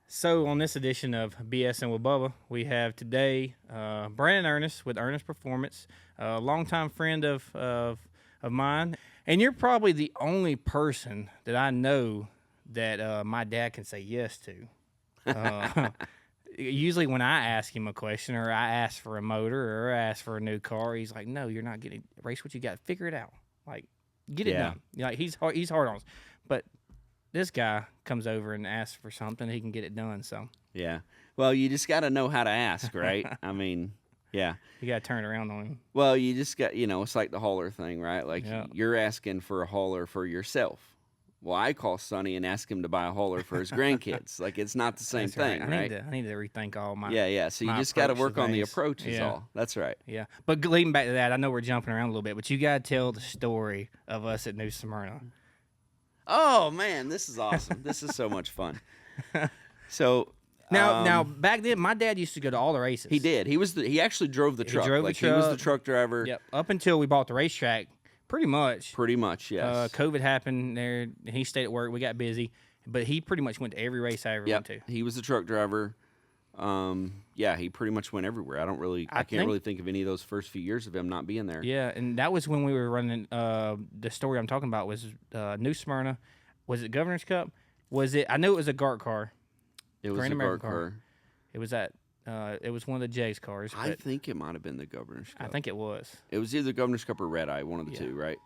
So on this edition of BSing with Bubba, we have today Brannon Ernest with Ernest Performance, a longtime friend of mine, and you're probably the only person that I know that my dad can say yes to. Usually when I ask him a question or I ask for a motor or I ask for a new car, he's like, "No, you're not getting race what you got. Figure it out. Like, get it done." Like he's hard on us, but this guy comes over and asks for something, he can get it done. So yeah, well, you just got to know how to ask, right? I mean, yeah, you got to turn it around on him. Well, you just got, it's like the hauler thing, right? Like you're asking for a hauler for yourself. Well, I call Sonny and ask him to buy a hauler for his grandkids. Like it's not the same thing, right? I need to rethink all my yeah. So you just got to work on the approach. Is all. That's right. Yeah, but leading back to that, I know we're jumping around a little bit, but you got to tell the story of us at New Smyrna. Oh man, this is awesome! This is so much fun. So now back then, my dad used to go to all the races. He did. He actually drove the truck. He was the truck driver. Yep. Up until we bought the racetrack, pretty much. Pretty much, yes. COVID happened there. He stayed at work. We got busy, but he pretty much went to every race I ever went to. He was the truck driver. He pretty much went everywhere. I can't really think of any of those first few years of him not being there. Yeah, and that was when we were running. The story I'm talking about was New Smyrna. Was it Governor's Cup? Was it? I know it was a GART car. It was a GART car. It was that. It was one of the Jay's cars. I think it might have been the Governor's Cup. I think it was. It was either Governor's Cup or Red Eye, one of the two, right?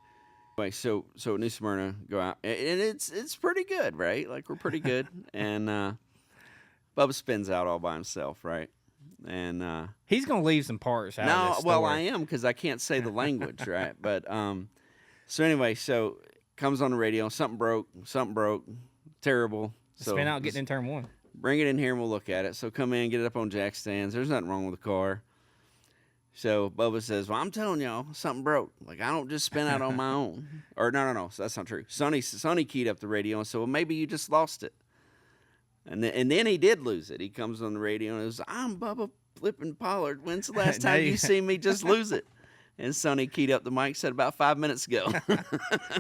Anyway, so New Smyrna, go out, and it's pretty good, right? Like we're pretty good, and Bubba spins out all by himself, right? And he's gonna leave some parts out. of this story. Well, I am because I can't say the language, right? But so anyway, comes on the radio, something broke, terrible. So spin out, getting in turn one. Bring it in here and we'll look at it. So come in, get it up on jack stands. There's nothing wrong with the car. So Bubba says, "Well, I'm telling y'all, something broke. Like I don't just spin out on my own." Or no, so that's not true. Sonny keyed up the radio and said, "Well, maybe you just lost it." And then he did lose it. He comes on the radio and goes, "I'm Bubba flipping Pollard. When's the last time you see me just lose it?" And Sonny keyed up the mic, said about 5 minutes ago.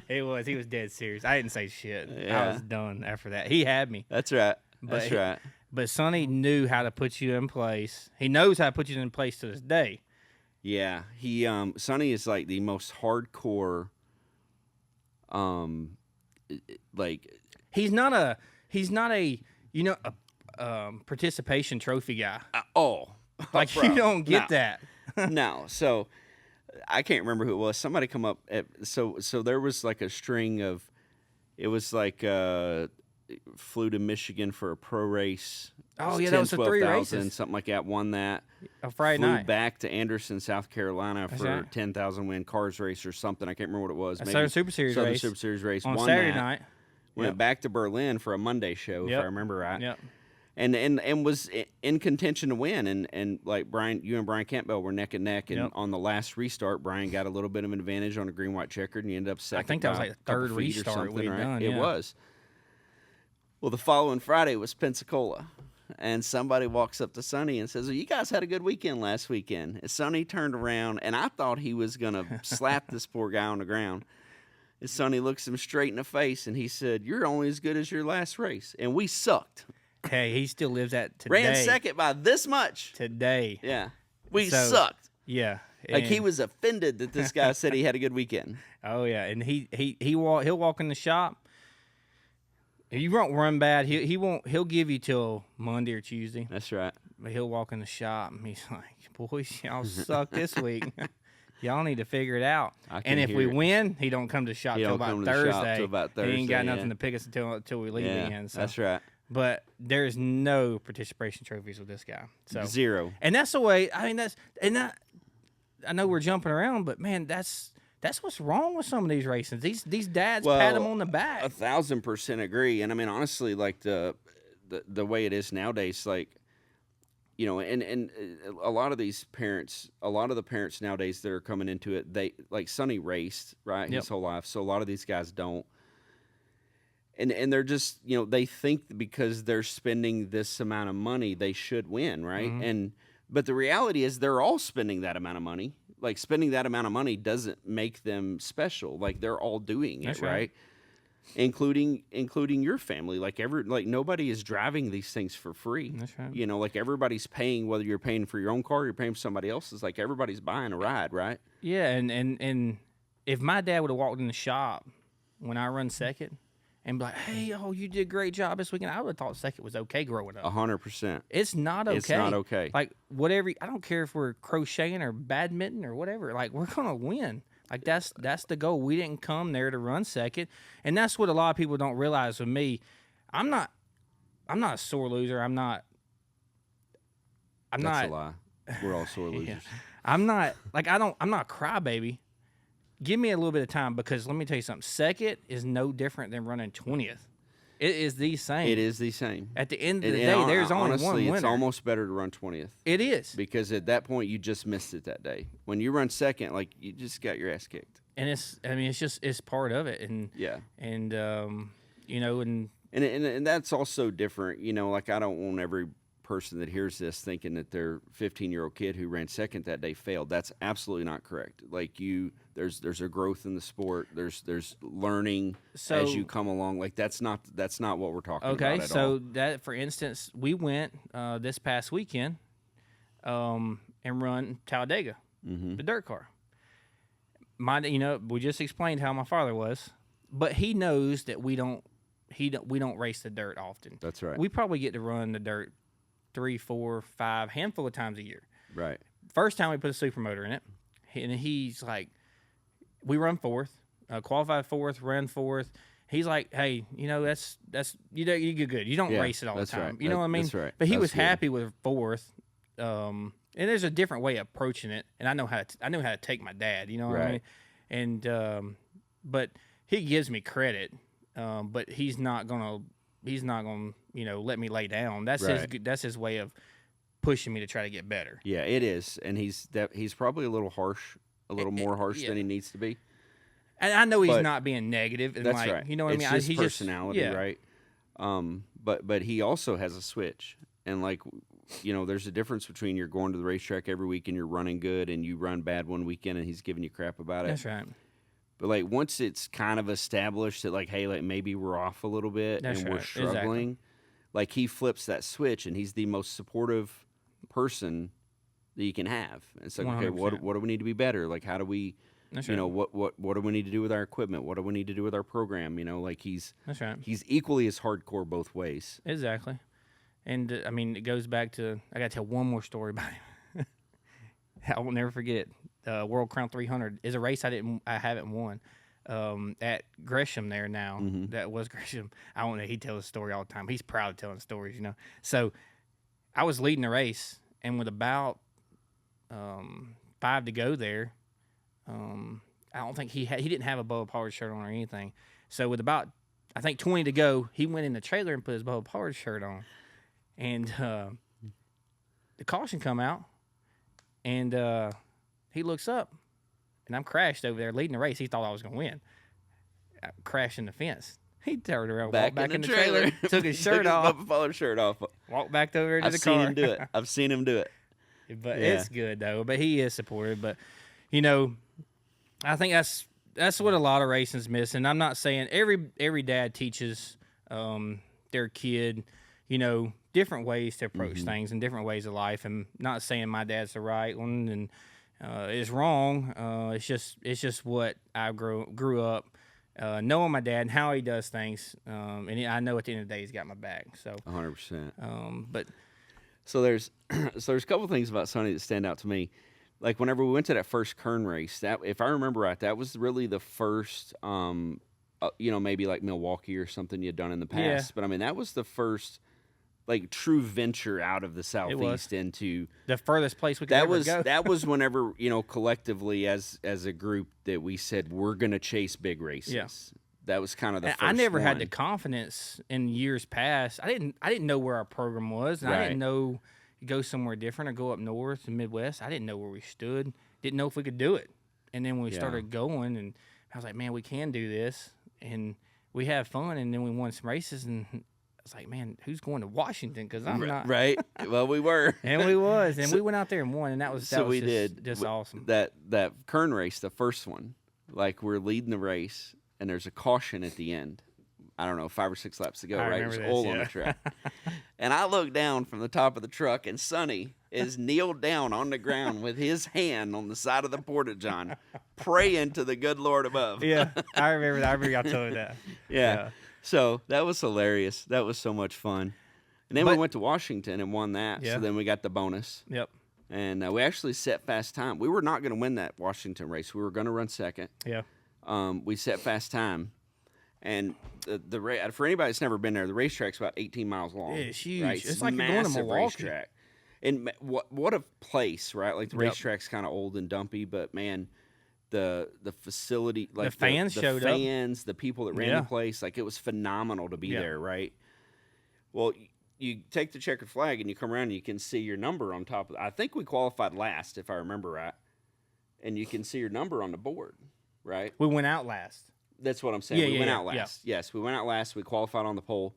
He was dead serious. I didn't say shit. Yeah. I was done after that. He had me. That's right. That's right. But Sonny knew how to put you in place. He knows how to put you in place to this day. Yeah, Sonny is like the most hardcore. Like he's not a participation trophy guy. Like bro, you don't get that. No, so I can't remember who it was. Somebody come up so there was like a string of. It was like flew to Michigan for a pro race. Oh yeah, that was the 3 races, something like that. Won that. A Friday night. Flew back to Anderson, South Carolina for 10,000 win cars race or something. I can't remember what it was. Maybe Southern Super Series race on won Saturday night. Went back to Berlin for a Monday show, if I remember right. Yep. And was in contention to win. And like you and Brian Campbell were neck and neck. And on the last restart, Brian got a little bit of an advantage on a green white checkered, and you ended up second. I think that was like the third restart we'd done. It was. Well, the following Friday was Pensacola, and somebody walks up to Sonny and says, "Well, you guys had a good weekend last weekend." And Sonny turned around, and I thought he was going to slap this poor guy on the ground. And Sonny looks him straight in the face, and he said, "You're only as good as your last race." And we sucked. Hey, he still lives that today. Ran second by this much. Today. Yeah. We sucked. Yeah. Like he was offended that this guy said he had a good weekend. Oh, yeah. And he'll walk in the shop. You won't run bad. He'll give you till Monday or Tuesday. That's right. But he'll walk in the shop and he's like, "Boys, y'all suck this week. Y'all need to figure it out." And if we win, he don't come to the shop till about Thursday. He ain't got nothing to pick us until we leave again. So. That's right. But there's no participation trophies with this guy. So 0. And that's the way. I mean, I know we're jumping around, but man, that's what's wrong with some of these races. These dads pat them on the back. 1,000% agree. And I mean, honestly, like the way it is nowadays, like, and a lot of these parents, a lot of the parents nowadays that are coming into it, they like Sonny raced, right, his whole life. So a lot of these guys don't. And they're just, they think because they're spending this amount of money, they should win, right? Mm-hmm. But the reality is they're all spending that amount of money. Like, spending that amount of money doesn't make them special. Like, they're all doing it, right? including your family. Like nobody is driving these things for free. That's right. You know, like everybody's paying, whether you're paying for your own car or you're paying for somebody else's. Like everybody's buying a ride, right? Yeah, and if my dad would have walked in the shop when I run second and be like, "Hey, you did a great job this weekend," I would have thought second was okay growing up. 100%. It's not okay. It's not okay. Like whatever. I don't care if we're crocheting or badminton or whatever. Like we're gonna win. Like that's the goal. We didn't come there to run second, and that's what a lot of people don't realize with me. I'm not a sore loser. I'm not. That's a lie. We're all sore losers. Yeah. I'm not I'm not a crybaby. Give me a little bit of time, because let me tell you something. Second is no different than running 20th. It is the same. It is the same. At the end of the day, there's only honestly, one winner. It's almost better to run 20th. It is. Because at that point, you just missed it that day. When you run second, like, you just got your ass kicked. And it's part of it. And yeah. And you know, and that's also different. You know, like, I don't want every person that hears this thinking that their 15-year-old kid who ran second that day failed. That's absolutely not correct. Like, there's a growth in the sport. There's learning as you come along. Like, that's not what we're talking about at all. So that, for instance, we went this past weekend and run Talladega, the dirt car. We just explained how my father was, but he knows that we don't race the dirt often. That's right. We probably get to run the dirt 3, 4, 5, handful of times a year. Right. First time we put a supermotor in it, and he's like, we run fourth, qualified fourth, run fourth. He's like, hey, that's you get good. You don't race it all the time. Right. You know what I mean? That's right. But he that's was good. happy with fourth. And there's a different way of approaching it, and I know how to take my dad. You know what I mean? And but he gives me credit, but he's not gonna let me lay down. That's his way of pushing me to try to get better. Yeah, it is, and he's probably a little harsh, a little more harsh than he needs to be. And I know he's not being negative. And that's right. You know what it's I mean? His personality, right? But he also has a switch, and there's a difference between you're going to the racetrack every week and you're running good, and you run bad one weekend and he's giving you crap about it. That's right. But once it's kind of established that hey, maybe we're off a little bit we're struggling, exactly. He flips that switch and he's the most supportive person that you can have. And it's like, 100%. Okay, what do we need to be better? How do we, That's what do we need to do with our equipment? What do we need to do with our program? He's That's right. He's equally as hardcore both ways. Exactly. And it goes back to, I got to tell one more story about him. I will never forget it. World Crown 300 is a race I haven't won. At Gresham there now. Mm-hmm. That was Gresham. I don't know. He tells a story all the time. He's proud of telling stories, So I was leading the race, and with about 5 to go there, I don't think he didn't have a Bubba Pollard shirt on or anything. So with about, I think, 20 to go, he went in the trailer and put his Bubba Pollard shirt on. And the caution come out, and he looks up, and I'm crashed over there leading the race. He thought I was going to win. I crashed in the fence. He turned around, walked back in the trailer, took his shirt off. Bubba Pollard shirt off. Walked back over to the car. I've seen him do it. I've seen him do it. But it's good, though. But he is supportive. But, I think that's what a lot of racing's missing. I'm not saying every dad teaches their kid, different ways to approach things and different ways of life. And not saying my dad's the right one and is wrong. It's just what I grew up knowing my dad and how he does things. And I know at the end of the day he's got my back. So 100%. But so there's a couple things about Sonny that stand out to me. Whenever we went to that first Kern race, that, if I remember right, that was really the first, maybe like Milwaukee or something you'd done in the past. Yeah. But that was the first true venture out of the Southeast into the furthest place we could ever go. That was whenever, collectively as a group that we said we're going to chase big races. Yeah. That was kind of the first I never had one. the confidence in years past. I didn't know where our program was, and Right. I didn't know go somewhere different or go up north and Midwest. I didn't know where we stood. Didn't know if we could do it. And then when we started going, and I was like, man, we can do this, and we have fun. And then we won some races, and I was like, man, who's going to Washington? Because I'm not. Right. Well, we were. And we was. And we went out there and won, and that was did just awesome. That Kern race, the first one, we're leading the race, and there's a caution at the end. I don't know, 5 or 6 laps to go, I right? remember There's oil on this, the truck. And I look down from the top of the truck, and Sonny is kneeled down on the ground with his hand on the side of the porta-john, praying to the good Lord above. Yeah, I remember that. I remember y'all told me that. Yeah. So that was hilarious. That was so much fun. And then we went to Washington and won that. Yeah. So then we got the bonus. Yep. And we actually set fast time. We were not going to win that Washington race. We were going to run second. Yeah. We set fast time. And for anybody that's never been there, the racetrack's about 18 miles long. Yeah, it's huge. Right? It's like you're going to Milwaukee. Racetrack. And what a place, right? Like the Yep. racetrack's kind of old and dumpy, but man, the facility, like the fans showed up. The people that ran the place, like it was phenomenal to be there, right? Well, you take the checkered flag and you come around and you can see your number on top of it. I think we qualified last, if I remember right. And you can see your number on the board, right? We went out last. That's what I'm saying. We went out yeah. last. Yes, we went out last. We qualified on the pole.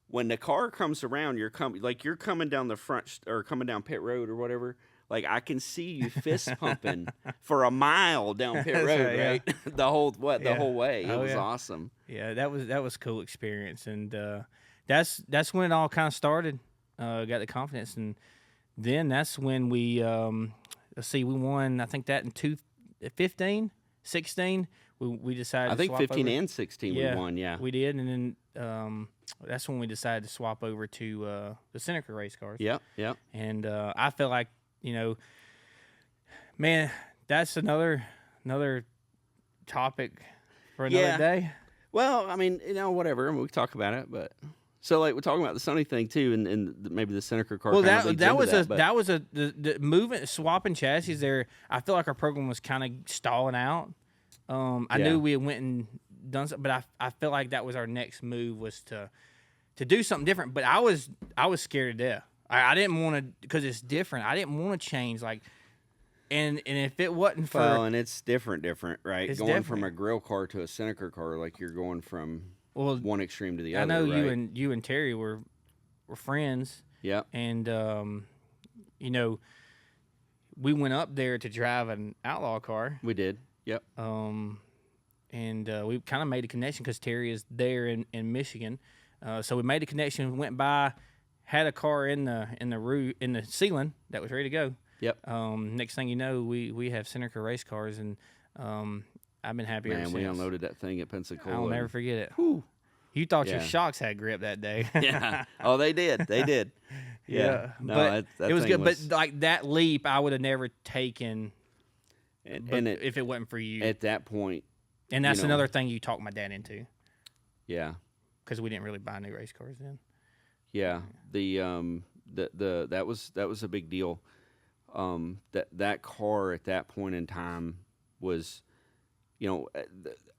When the car comes around, you're coming down the front or coming down pit road or whatever. Like I can see you fist pumping for a mile down pit road, right? Yeah. the whole way. It was yeah. awesome. Yeah, that was a cool experience, and that's when it all kind of started. Got the confidence, and then that's when we we won. I think that in 2015, 16. We decided. I think to swap 15 over. and 16 we won. Yeah, we did, and then that's when we decided to swap over to the Senneker race cars. Yep. And I feel like, man, that's another topic for another day. Well, I mean, whatever. I mean, we can talk about it, but so like we're talking about the Sonny thing too, and maybe the Senneker car. Well, that was the movement swapping chassis there. I feel like our program was kind of stalling out. I knew we went and done something, but I felt like that was our next move was to do something different. But I was scared to death. I didn't want to, because it's different. I didn't want to change and if it wasn't for and it's different, right? It's going different. from a grill car to a Senneker car, like you're going from one extreme to the other. I know right? you and Terry were friends. Yeah, and we went up there to drive an outlaw car. We did. Yep. And we kind of made a connection because Terry is there in Michigan. So we made a connection. We went by, had a car in the ceiling that was ready to go. Yep. Next thing you know, we have Senneker race cars, and I've been happy ever since. We unloaded that thing at Pensacola. I'll never forget it. Whew. You thought your shocks had grip that day. Yeah. Oh, they did. Yeah. No, but that it was thing good. But like that leap, I would have never taken. If it wasn't for you. At that point. And that's another thing you talked my dad into. Yeah. Because we didn't really buy new race cars then. Yeah. That was a big deal. That car at that point in time was,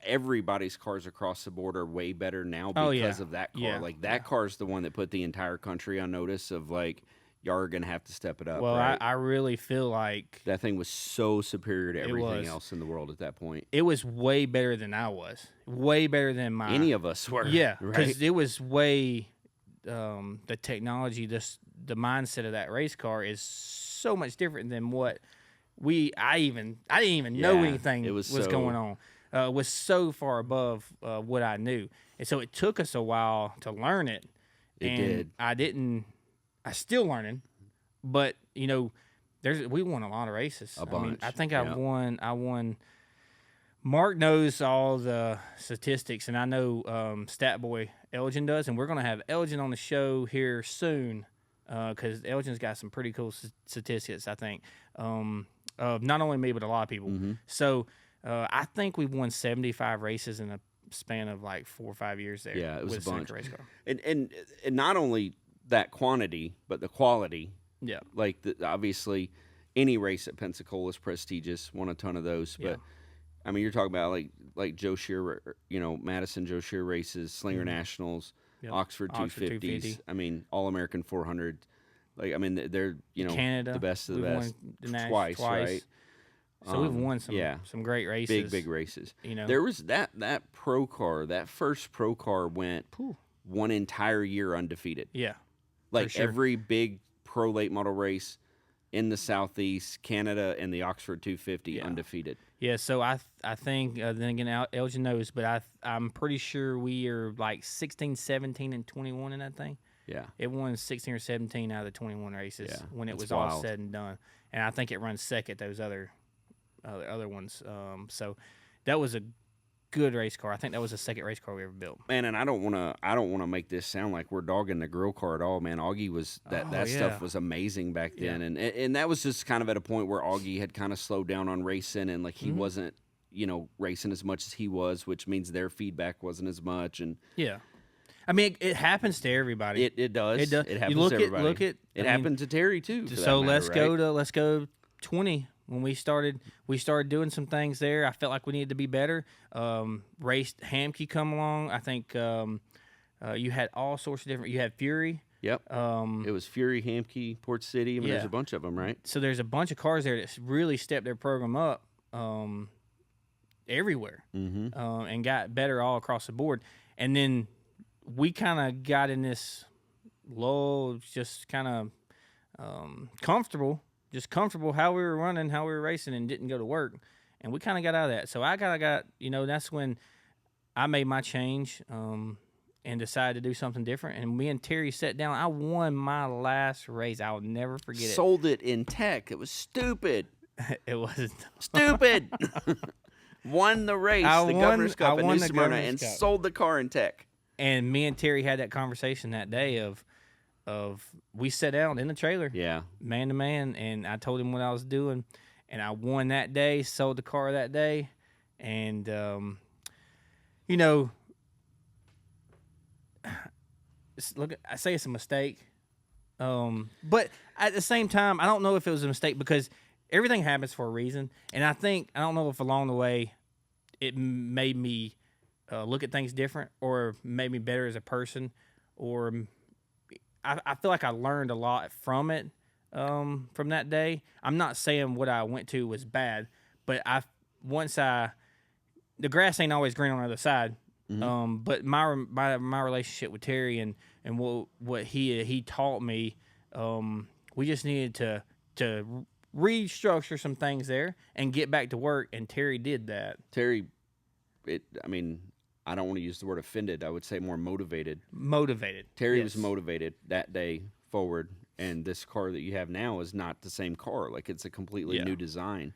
everybody's cars across the board are way better now because of that car. Yeah. Like that car's the one that put the entire country on notice of like, y'all are gonna have to step it up. Well, right? I really feel like that thing was so superior to everything else in the world at that point. It was way better than I was. Way better than any of us were. Yeah, because right? it was way. The technology, the mindset of that race car is so much different than what I didn't even know anything was going on. Was so far above what I knew, and so it took us a while to learn it. It did. I still learning, but we won a lot of races. A bunch. I think I won. Mark knows all the statistics, and I know Stat Boy Elgin does, and we're going to have Elgin on the show here soon because Elgin's got some pretty cool statistics, I think, not only me, but a lot of people. Mm-hmm. So I think we've won 75 races in a span of like 4 or 5 years there. Yeah, it was a bunch. Race car. And not only that quantity, but the quality. Yeah. Like, obviously, any race at Pensacola is prestigious, won a ton of those, but... Yeah. I mean, you're talking about like Joe Shear, Madison Joe Shear races, Slinger Nationals, Yep. Oxford 250s. I mean, All American 400. Like, I mean, they're Canada, the best of the we've best. won Twice, right? So we've won some great races. Big races. You there was that pro car. That first pro car went one entire year undefeated. Yeah, like sure. every big pro late model race in the Southeast, Canada, and the Oxford 250 undefeated. Yeah, so I think then again Elgin knows, but I'm pretty sure we are like 16, 17, and 21 in that thing. Yeah. It won 16 or 17 out of the 21 races when it was wild. all said and done, and I think it runs second those other ones. So that was a good race car. I think that was the second race car we ever built. Man, and I don't want to make this sound like we're dogging the grill car at all, man. Augie was that stuff was amazing back then, and that was just kind of at a point where Augie had kind of slowed down on racing, and like he wasn't, racing as much as he was, which means their feedback wasn't as much, and I mean, it happens to everybody. It does. It does. It happens to everybody. It happened to Terry too. So let's go 20. When we started doing some things there. I felt like we needed to be better. Raced Hamke come along. I think you had all sorts of different. You had Fury. Yep. It was Fury, Hamke, Port City. I mean, there's a bunch of them, right? So there's a bunch of cars there that really stepped their program up everywhere and got better all across the board. And then we kind of got in this low, just kind of comfortable how we were running, how we were racing, and didn't go to work. And we kind of got out of that. So I kind of got, that's when I made my change and decided to do something different. And me and Terry sat down. I won my last race. I'll never forget it. Sold it in tech. It was stupid. It wasn't. Stupid. Won the race, the Governor's Cup in New Smyrna, and sold the car in tech. And me and Terry had that conversation that day of we sat down in the trailer, man to man, and I told him what I was doing, and I won that day, sold the car that day, and I say it's a mistake, but at the same time, I don't know if it was a mistake because everything happens for a reason, and I don't know if along the way it made me look at things different or made me better as a person, or I feel like I learned a lot from it, from that day. I'm not saying what I went to was bad, but the grass ain't always green on the other side. But my relationship with Terry and what he taught me, we just needed to restructure some things there and get back to work, and Terry did that. I don't want to use the word offended. I would say more motivated. Terry was motivated that day forward, and this car that you have now is not the same car. Like, it's a completely new design.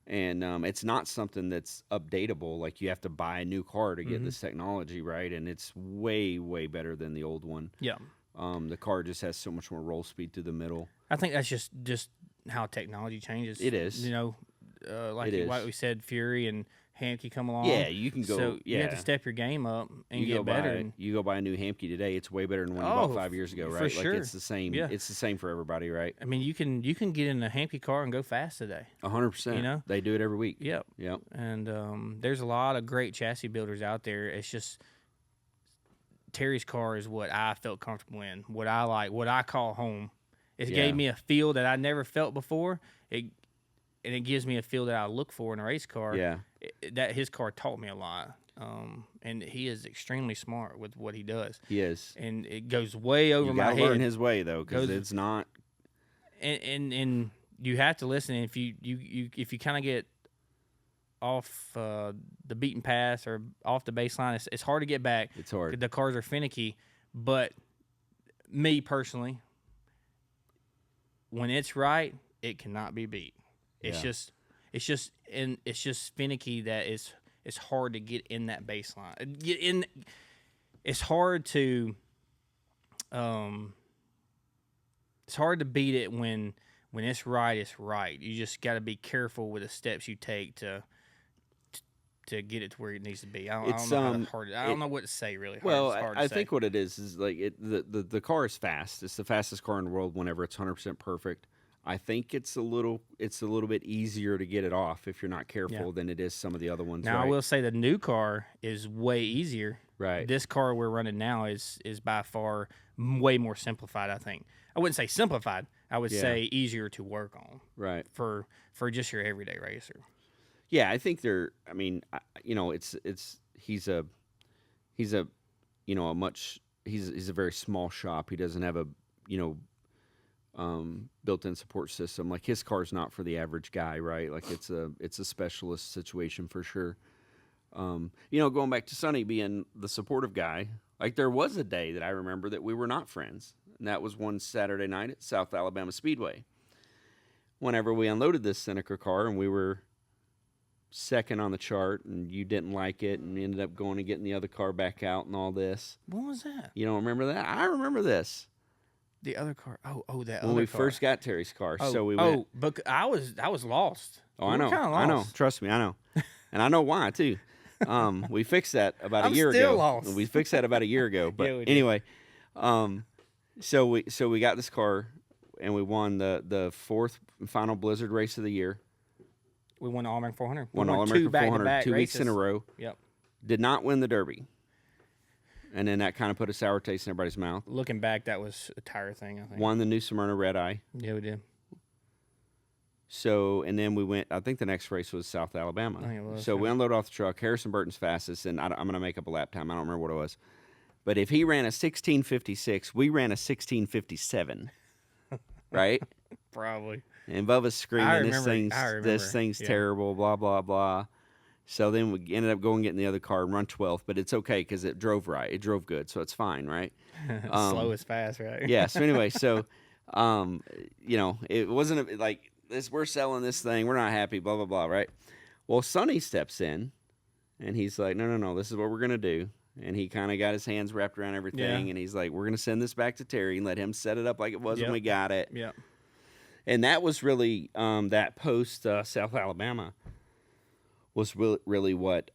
And it's not something that's updatable. Like, you have to buy a new car to get this technology, right? And it's way, way better than the old one. Yeah. The car just has so much more roll speed through the middle. I think that's just how technology changes. It is. Like we said, Fury and Hamke come along. Yeah, you can go. So you have to step your game up and get better. You go buy a new Hamke today, it's way better than one you bought 5 years ago, right? For sure. Like, it's the same. Yeah. It's the same for everybody, right? I mean, you can get in a Hamke car and go fast today. 100%. They do it every week. Yep. And there's a lot of great chassis builders out there. It's just Terry's car is what I felt comfortable in, what I like, what I call home. It gave me a feel that I never felt before. It gives me a feel that I look for in a race car. Yeah. That his car taught me a lot. And he is extremely smart with what he does. He is. And it goes way over my head. You got to learn his way, though, because it's not. And you have to listen. If you kind of get off the beaten path or off the baseline, it's hard to get back. It's hard. The cars are finicky. But me personally, when it's right, it cannot be beat. It's just finicky that it's hard to get in that baseline. It's hard to beat it when it's right. It's right. You just got to be careful with the steps you take to get it to where it needs to be. I don't know what to say really. Well, I think what it is like the car is fast. It's the fastest car in the world whenever it's 100% perfect. I think it's a little bit easier to get it off if you're not careful than it is some of the other ones. Now, right? I will say the new car is way easier. Right. This car we're running now is by far way more simplified, I think. I wouldn't say simplified. I would say easier to work on. Right. For just your everyday racer. Yeah, I think he's a very small shop. He doesn't have built-in support system. Like his car's not for the average guy, right? Like it's a specialist situation for sure. Going back to Sonny being the supportive guy, like there was a day that I remember that we were not friends, and that was one Saturday night at South Alabama Speedway. Whenever we unloaded this Senneker car, and we were second on the chart, and you didn't like it, and ended up going and getting the other car back out and all this. What was that? You don't remember that? I remember this. The other car. Oh, that when other we car. first got Terry's car. Oh, So we went. But I was lost. Oh, I know. I know. Trust me, I know. And I know why too. We fixed that about a year ago. I'm still lost. We fixed that about a year ago. But Yeah, anyway, so we got this car, and we won the fourth and final Blizzard race of the year. We won the All-American 400. Won the All-American 400 2 weeks in a row. Yep. Did not win the Derby. And then that kind of put a sour taste in everybody's mouth. Looking back, that was a tire thing, I think. Won the New Smyrna Red Eye. Yeah, we did. So, and then we went, I think the next race was South Alabama. I think it was, so yeah. we unloaded off the truck. Harrison Burton's fastest, and I'm going to make up a lap time. I don't remember what it was. But if he ran a 16:56, we ran a 16:57, right? Probably. And Bubba's screaming, this thing's yeah. terrible, blah, blah, blah. So then we ended up going and getting the other car and run 12th, but it's okay because it drove right. It drove good, so it's fine, right? Slow is fast, right? Yeah, so anyway, it wasn't like this. We're selling this thing. We're not happy, blah, blah, blah, right? Well, Sonny steps in, and he's like, no, this is what we're going to do. And he kind of got his hands wrapped around everything, and he's like, we're going to send this back to Terry and let him set it up like it was when we got it. Yeah. And that was really that post South Alabama was really what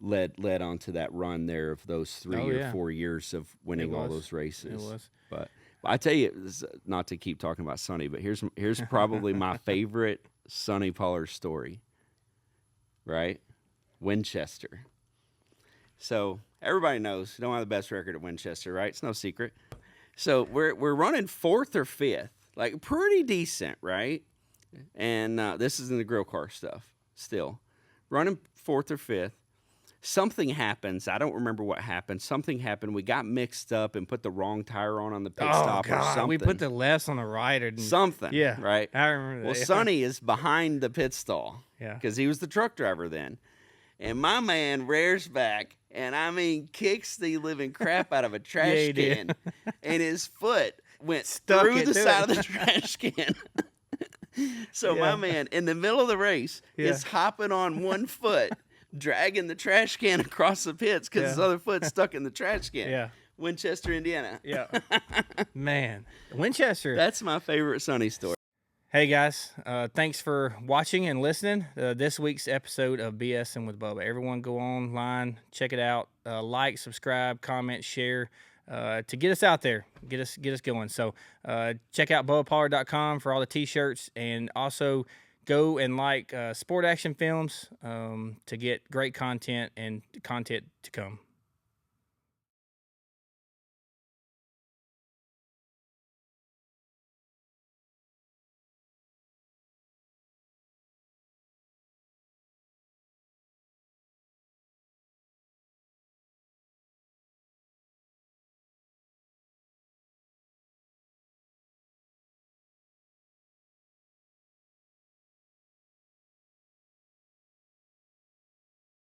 led on to that run there of those 3 or 4 years of winning all those races. It was. But I tell you, not to keep talking about Sonny, but here's probably my favorite Sonny Pollard story. Right? Winchester. So everybody knows you don't have the best record at Winchester, right? It's no secret. So we're running 4th or 5th, like pretty decent, right? And this is in the grill car stuff. Still running 4th or 5th. Something happens. I don't remember what happened. Something happened. We got mixed up and put the wrong tire on the pit stop or something. We put the left on the right or something. Yeah, right. I remember that. Well, Sonny is behind the pit stall. Yeah, because he was the truck driver then. And my man rears back and kicks the living crap out of a trash can, and his foot went through the side of the trash can. So my man, in the middle of the race, is hopping on one foot, dragging the trash can across the pits because his other foot's stuck in the trash can. Yeah. Winchester, Indiana. Yeah. Man, Winchester. That's my favorite Sonny story. Hey guys, thanks for watching and listening this week's episode of BSing with Bubba. Everyone go online, check it out, like, subscribe, comment, share to get us out there, get us going. So check out BubbaPollard.com for all the t-shirts, and also go and like Sport Action Films to get great content and content to come.